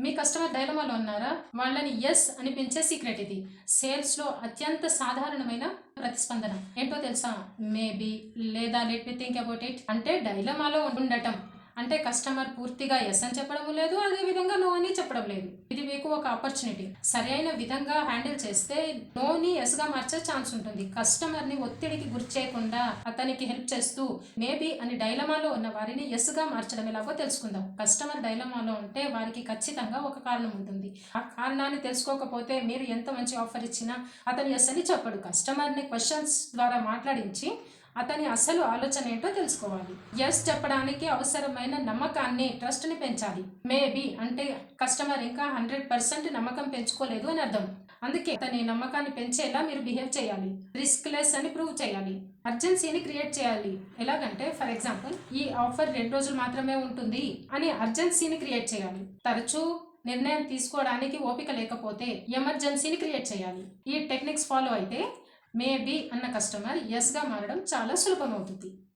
మీ customer డైలమాలో ఉన్నారా? వాళ్ళని యెస్ అనిపించే సీక్రెట్ ఇది. సేల్స్‌లో అత్యంత సాధారణమైన ప్రతిస్పందన. ఏంటో తెలుసా? మేబీ, లేదా let me think about it. అంటే డైలమాలో ఉండటం. అంటే కస్టమర్ పూర్తిగా యెస్ అని చెప్పడం లేదు, అదే విధంగా నో అని చెప్పడం లేదు. ఇది మీకు ఒక ఆపర్చునిటీ. సరైన విధంగా హ్యాండిల్ చేస్తే నోని యెస్‌గా మార్చే ఛాన్స్ ఉంటుంది. కస్టమర్‌ని ఒత్తిడికి గురి చేయకుండా అతనికి హెల్ప్ చేస్తూ మేబీ అని డైలమాలో ఉన్న వారిని యెస్‌గా మార్చడం ఎలాగో తెలుసుకుందాం. కస్టమర్ డైలమాలో ఉంటే వారికి ఖచ్చితంగా ఒక కారణం ఉంటుంది. ఆ కారణాన్ని తెలుసుకోకపోతే మీరు ఎంత మంచి ఆఫర్ ఇచ్చినా అతను యెస్ అని చెప్పడు. కస్టమర్‌ని క్వెషన్స్ ద్వారా మాట్లాడించి అతని అసలు ఆలోచన ఏంటో తెలుసుకోవాలి. యెస్ చెప్పడానికి అవసరమైన నమ్మకాన్ని, ట్రస్ట్‌ని పెంచాలి. మేబీ అంటే కస్టమర్ ఇంకా 100% నమ్మకం పెంచుకోలేదు అని అర్థం. అందుకే అతని నమ్మకాన్ని పెంచేలా మీరు బిహేవ్ చేయాలి. రిస్క్ లెస్ అని ప్రూవ్ చేయాలి. అర్జెన్సీని క్రియేట్ చేయాలి. ఎలాగంటే ఫర్ ఎగ్జాంపుల్, ఈ ఆఫర్ 2 రోజులు మాత్రమే ఉంటుంది అని అర్జెన్సీని క్రియేట్ చేయాలి. తరచూ నిర్ణయం తీసుకోవడానికి ఓపిక లేకపోతే ఎమర్జెన్సీని క్రియేట్ చేయాలి. ఈ టెక్నిక్స్ ఫాలో అయితే మేబీ అన్న కస్టమర్ యెస్‌గా మారడం చాలా సులభమవుతుంది.